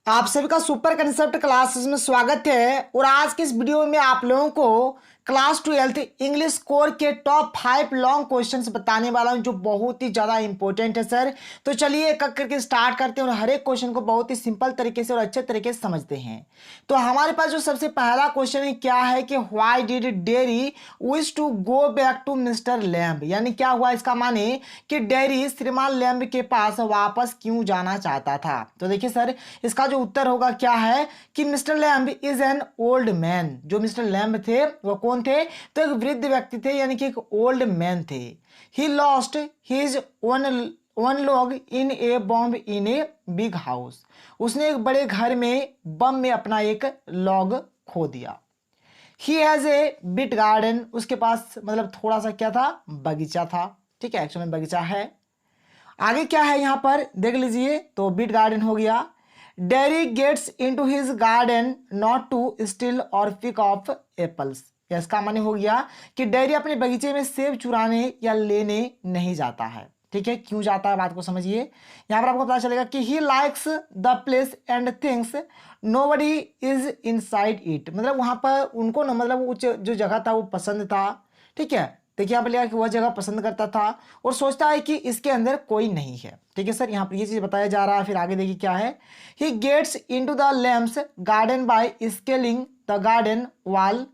आप सभी का सुपर कंसेप्ट क्लासेस में स्वागत है। और आज के इस वीडियो में आप लोगों को क्लास 12th इंग्लिश कोर के टॉप 5 लॉन्ग क्वेश्चंस बताने वाला हूं जो बहुत ही ज़्यादा इंपॉर्टेंट है सर। तो चलिए एक एक करके स्टार्ट करते हैं और हर एक क्वेश्चन को बहुत ही सिंपल तरीके से और अच्छे तरीके से समझते हैं। तो हमारे पास जो सबसे पहला क्वेश्चन है क्या है कि why did Derry wish to go back to mister Lamb, यानी क्या हुआ इसका माने कि डेरी श्रीमान लैम्ब के पास वापस क्यों जाना चाहता था। तो देखिए सर, इसका जो उत्तर होगा क्या है कि mister lamb is an old man. जो मिस्टर लैम्ब थे वो कौन थे? तो एक वृद्ध व्यक्ति थे, यानी कि एक ओल्ड मैन थे। He lost his one log in A bomb in a big house. उसने एक बड़े घर में बम में अपना एक लॉग खो दिया। He has a bit garden, उसके पास मतलब थोड़ा सा क्या था, बगीचा था। ठीक है, एक्चुअली में बगीचा है। आगे क्या है यहाँ पर देख लीजिए, तो बिट गार्डन हो गया। Derry gets into his garden not to steal or pick off apples. इसका माने हो गया कि डेरी अपने बगीचे में सेब चुराने या लेने नहीं जाता है। ठीक है, क्यों जाता है बात को समझिए। यहाँ पर आपको पता चलेगा कि he likes the place and things nobody is inside it. मतलब वहां पर उनको ना, मतलब वो जो जगह था वो पसंद था। ठीक है, देखिए यहाँ पर लिखा कि वह जगह पसंद करता था और सोचता है कि इसके अंदर कोई नहीं है। ठीक है सर, यहाँ पर ये चीज बताया जा रहा है। फिर आगे देखिए क्या है, he gets into the Lamb's garden by scaling the garden wall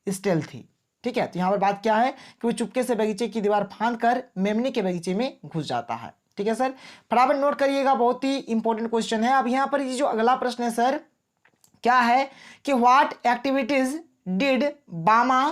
stealthy. ठीक है, तो यहाँ पर बात क्या है कि वो चुपके से बगीचे की दीवार फांद कर मेमने के बगीचे में घुस जाता है। ठीक है सर, फटाफट नोट करिएगा, बहुत ही इंपॉर्टेंट क्वेश्चन है। अब यहाँ पर ये जो अगला प्रश्न है सर, क्या है कि व्हाट एक्टिविटीज डिड बामा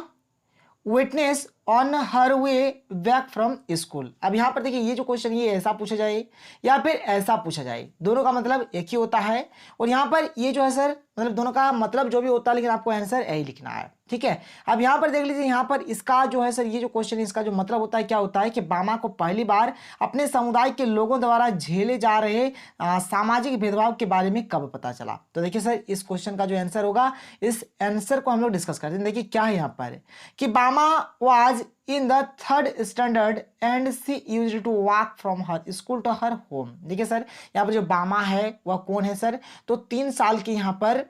witness on her way back from school. अब यहां पर देखिए ये जो क्वेश्चन ये ऐसा पूछा जाए या फिर ऐसा पूछा जाए, दोनों का मतलब एक ही होता है। और यहां पर ये जो है सर, मतलब दोनों का मतलब जो भी होता है, लेकिन आपको आंसर यही लिखना है। ठीक है, अब यहां पर देख लीजिए, यहां पर इसका जो है सर, ये जो क्वेश्चन इसका जो मतलब होता है क्या होता है कि बामा को पहली बार अपने समुदाय के लोगों द्वारा झेले जा रहे सामाजिक भेदभाव के बारे में कब पता चला। तो देखिए सर, इस क्वेश्चन का जो आंसर होगा, इस आंसर को हम लोग डिस्कस करते हैं। देखिए क्या है यहाँ पर कि Bama was in the 3rd standard and she used to walk from her school to her home. देखिए सर, यहाँ पर जो बामा है वह कौन है सर? तो 3 साल की यहाँ पर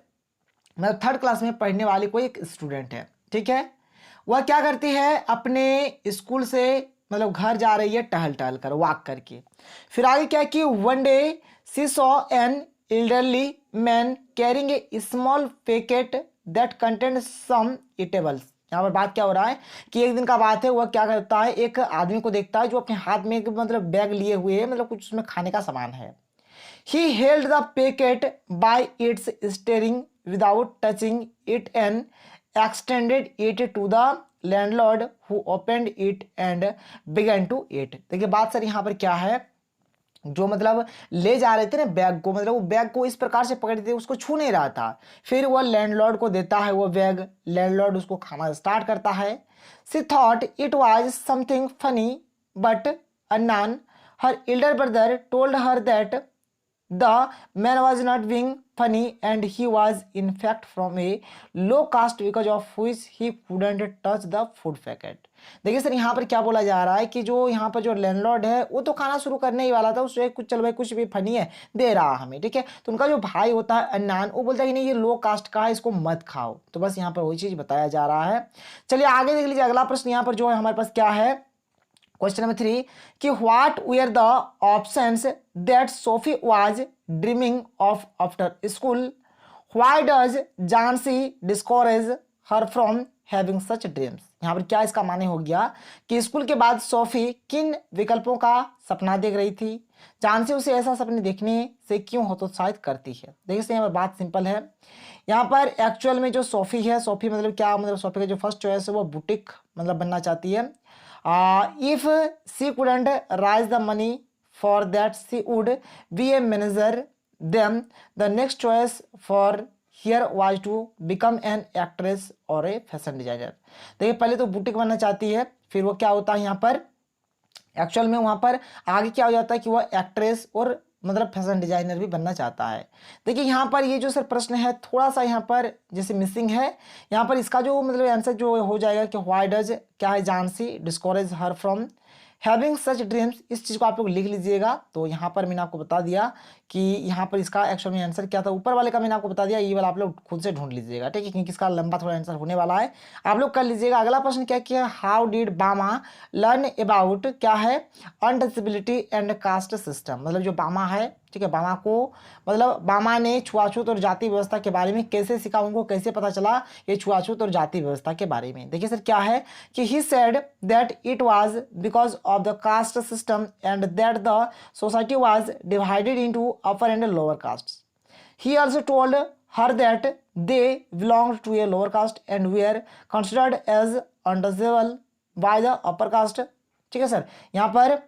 मतलब 3rd क्लास में पढ़ने वाली कोई एक स्टूडेंट है। ठीक है, वह क्या करती है, अपने स्कूल से मतलब घर जा रही है टहल टहल कर, वॉक करके। फिर आगे क्या कि one day she saw an elderly man carrying a small packet that content some eatables. यहाँ पर बात क्या हो रहा है कि एक दिन का बात है, वह क्या करता है, एक आदमी को देखता है जो अपने हाथ में एक मतलब बैग लिए हुए है, मतलब कुछ उसमें खाने का सामान है। He held the packet by its steering without touching it and extended it to the landlord who opened it and began to eat। देखिए बात सर यहाँ पर क्या है, जो मतलब ले जा रहे थे ना बैग को, मतलब वो बैग को इस प्रकार से पकड़े थे, उसको छू नहीं रहा था। फिर वह लैंडलॉर्ड को देता है वो बैग, लैंडलॉर्ड उसको खाना स्टार्ट करता है। She thought it was something funny but unknown her elder brother told her that the man was not being funny and he was in fact from a low caste because of which he couldn't touch the food packet। देखिए sir, यहाँ पर क्या बोला जा रहा है कि जो यहाँ पर जो लैंडलॉर्ड है वो तो खाना शुरू करने ही वाला था, उससे कुछ चल भाई कुछ भी फनी है दे रहा हमें। ठीक है, तो उनका जो भाई होता है अन्नान, वो बोलता है कि नहीं ये लो कास्ट का है, इसको मत खाओ। तो बस यहाँ पर वही चीज बताया जा रहा है। चलिए आगे देख लीजिए, अगला प्रश्न यहाँ पर जो है हमारे पास क्या है, क्वेश्चन नंबर 3 कि what were the options that Sophie was dreaming of after school. Why does Jansie discourage her from having such dreams. यहाँ पर क्या इसका माने हो गया कि स्कूल के बाद सोफी किन विकल्पों का सपना देख रही थी, जानसी उसे ऐसा सपने देखने से क्यों हतोत्साहित करती है। देखिए यहाँ पर बात सिंपल है। यहाँ पर एक्चुअल में जो सोफी है, सोफी मतलब क्या, मतलब सोफी का जो फर्स्ट चॉइस है वो बुटीक मतलब बनना चाहती है। If she couldn't raise the money for that, she would be a manager. Then the next choice for here was to become an actress or a fashion designer। देखिए पहले तो boutique बनना चाहती है, फिर वो क्या होता है यहाँ पर एक्चुअल में वहां पर आगे क्या हो जाता है कि वह एक्ट्रेस और मतलब फैशन डिजाइनर भी बनना चाहता है। देखिए यहाँ पर ये जो सर प्रश्न है थोड़ा सा यहाँ पर जैसे मिसिंग है। यहाँ पर इसका जो मतलब आंसर जो हो जाएगा कि व्हाई डज क्या है Jansie discourage her from having such dreams, इस चीज़ को आप लोग लिख लीजिएगा। तो यहाँ पर मैंने आपको बता दिया कि यहाँ पर इसका एक्चुअल में आंसर क्या था। ऊपर वाले का मैंने आपको बता दिया, ये वाला आप लोग खुद से ढूंढ लीजिएगा, ठीक है, क्योंकि इसका लंबा थोड़ा आंसर होने वाला है, आप लोग कर लीजिएगा। अगला प्रश्न क्या किया, हाउ डिड बामा लर्न अबाउट क्या है अनटचेबिलिटी एंड कास्ट सिस्टम, मतलब जो बामा है, ठीक है, बामा को मतलब बामा ने छुआछूत और जाति व्यवस्था के बारे में कैसे सीखा, उनको कैसे पता चला ये छुआछूत और जाति व्यवस्था के बारे में। देखिए सर क्या है कि he said that it was because of the caste system and that the society was divided into upper and lower caste. He also told her that they belonged to a lower caste and were considered as untouchable by the upper caste। ठीक है sir, यहाँ पर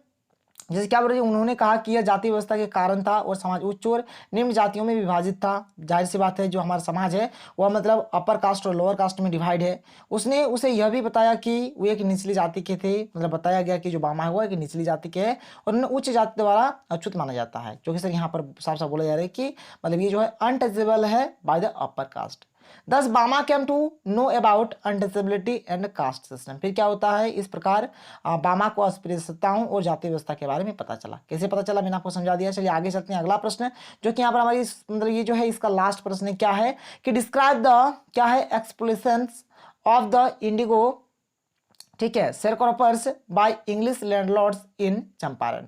जैसे क्या बोल रहे हैं, उन्होंने कहा कि यह जाति व्यवस्था के कारण था और समाज उच्च और निम्न जातियों में विभाजित था। जाहिर सी बात है, जो हमारा समाज है वह मतलब अपर कास्ट और लोअर कास्ट में डिवाइड है। उसने उसे यह भी बताया कि वो एक निचली जाति के थे, मतलब बताया गया कि जो बामा है वो एक निचली जाति के है और उन्हें उच्च जाति द्वारा अछूत माना जाता है, जो कि सर यहाँ पर साफ साफ बोला जा रहा है कि मतलब ये जो है अनटचेबल है by the upper caste. Thus Bama came to know about untouchability and caste system। फिर क्या होता है, इस प्रकार बामा को अस्पृश्यताओं और जाति व्यवस्था के बारे में पता चला। कैसे पता चला मैंने आपको समझा दिया। चलिए आगे चलते हैं, अगला प्रश्न जो कि यहाँ पर हमारी मतलब ये जो है इसका लास्ट प्रश्न है, क्या है कि डिस्क्राइब द क्या है एक्सप्लोरेशंस ऑफ द इंडिगो, ठीक है, शेयरक्रॉपर्स by English landlords in Champaran.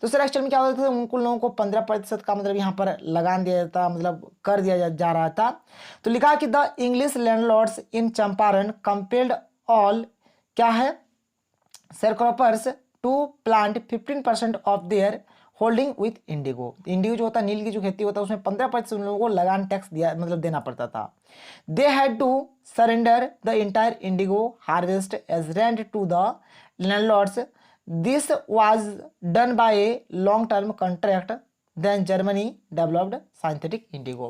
तो सर एक्चुअल में क्या होता था, उनको लोगों को 15% का मतलब यहाँ पर लगान दिया जाता, मतलब कर दिया जा रहा था। तो लिखा कि the English landlords in Champaran compelled all क्या है sharecroppers to plant 15% of their holding with indigo. Indigo जो होता है, नील की जो खेती होता है, उसमें 15% उन लोगों को लगान टैक्स दिया मतलब देना पड़ता था। They had to surrender the entire indigo harvest as rent to the landlords. This was done by a long-term contract। Then Germany developed synthetic Indigo.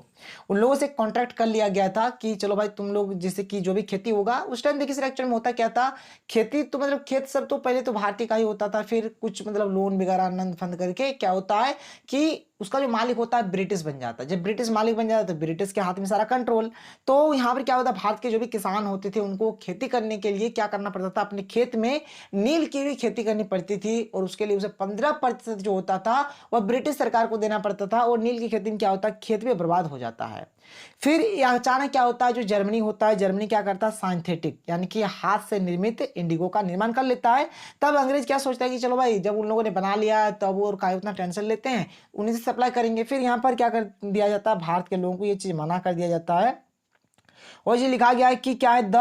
उन लोगों से कॉन्ट्रैक्ट कर लिया गया था कि चलो भाई तुम लोग जैसे कि जो भी खेती होगा उस टाइम देखिए एक्चुअल में होता क्या था, खेती तो मतलब खेत सब तो पहले तो भारतीय का ही होता था, फिर कुछ मतलब लोन वगैरह आनंद फंद करके क्या होता है कि उसका जो मालिक होता है ब्रिटिश बन जाता है। जब ब्रिटिश मालिक बन जाता है तो ब्रिटिश के हाथ में सारा कंट्रोल। तो यहाँ पर क्या होता है, भारत के जो भी किसान होते थे उनको खेती करने के लिए क्या करना पड़ता था, अपने खेत में नील की भी खेती करनी पड़ती थी और उसके लिए उसे 15% जो होता था वह ब्रिटिश सरकार को देना पड़ता था। और नील की खेती में क्या होता है, खेत में बर्बाद हो जाता है। फिर अचानक क्या होता है, जो जर्मनी होता है, जर्मनी क्या करता है, सिंथेटिक यानी कि हाथ से निर्मित इंडिगो का निर्माण कर लेता है। तब अंग्रेज क्या सोचता है कि चलो भाई जब उन लोगों ने बना लिया तब और काहे उतना टेंशन लेते हैं, उन्हीं से सप्लाई करेंगे। फिर यहाँ पर क्या कर दिया जाता है, भारत के लोगों को ये चीज मना कर दिया जाता है और ये लिखा गया है कि क्या है, the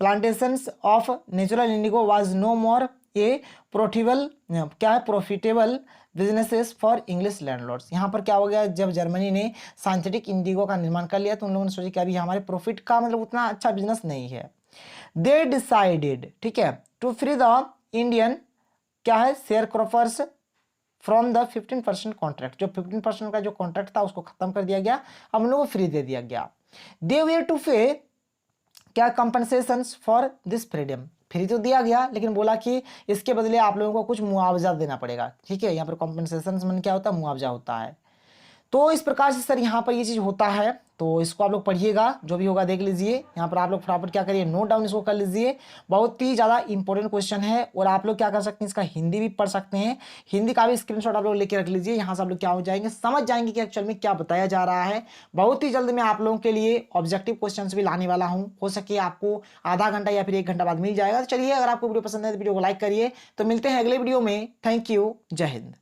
plantations of natural indigo was no more a profitable क्या है profitable businesses for English landlords. यहाँ पर क्या हो गया, जब जर्मनी ने सिंथेटिक इंडिगो का निर्माण कर लिया तो उन लोगों ने सोचा कि अभी हमारे प्रॉफिट का मतलब उतना अच्छा बिजनेस नहीं है। दे डिसाइडेड, ठीक है, टू फ्री द इंडियन क्या है share croppers from the 15% contract. जो 15% का जो कॉन्ट्रैक्ट था उसको खत्म कर दिया गया, अब उन लोगों को फ्री दे दिया गया। दे वेयर टू पे क्या compensation for this freedom, free तो दिया गया लेकिन बोला कि इसके बदले आप लोगों को कुछ मुआवजा देना पड़ेगा। ठीक है, यहाँ पर कॉम्पनसेशन मन क्या होता है, मुआवजा होता है। तो इस प्रकार से सर यहाँ पर ये चीज़ होता है। तो इसको आप लोग पढ़िएगा, जो भी होगा देख लीजिए। यहाँ पर आप लोग फटाफट क्या करिए, नोट डाउन इसको कर लीजिए। बहुत ही ज़्यादा इंपॉर्टेंट क्वेश्चन है और आप लोग क्या कर सकते हैं, इसका हिंदी भी पढ़ सकते हैं। हिंदी का भी स्क्रीनशॉट आप लोग लेके रख लीजिए। यहाँ से आप लोग क्या हो जाएंगे, समझ जाएंगे कि एक्चुअल में क्या बताया जा रहा है। बहुत ही जल्द मैं आप लोगों के लिए ऑब्जेक्टिव क्वेश्चन भी लाने वाला हूँ। हो सके आपको आधा घंटा या फिर 1 घंटा बाद मिल जाएगा। तो चलिए, अगर आपको वीडियो पसंद है तो वीडियो को लाइक करिए। तो मिलते हैं अगले वीडियो में। थैंक यू, जय हिंद।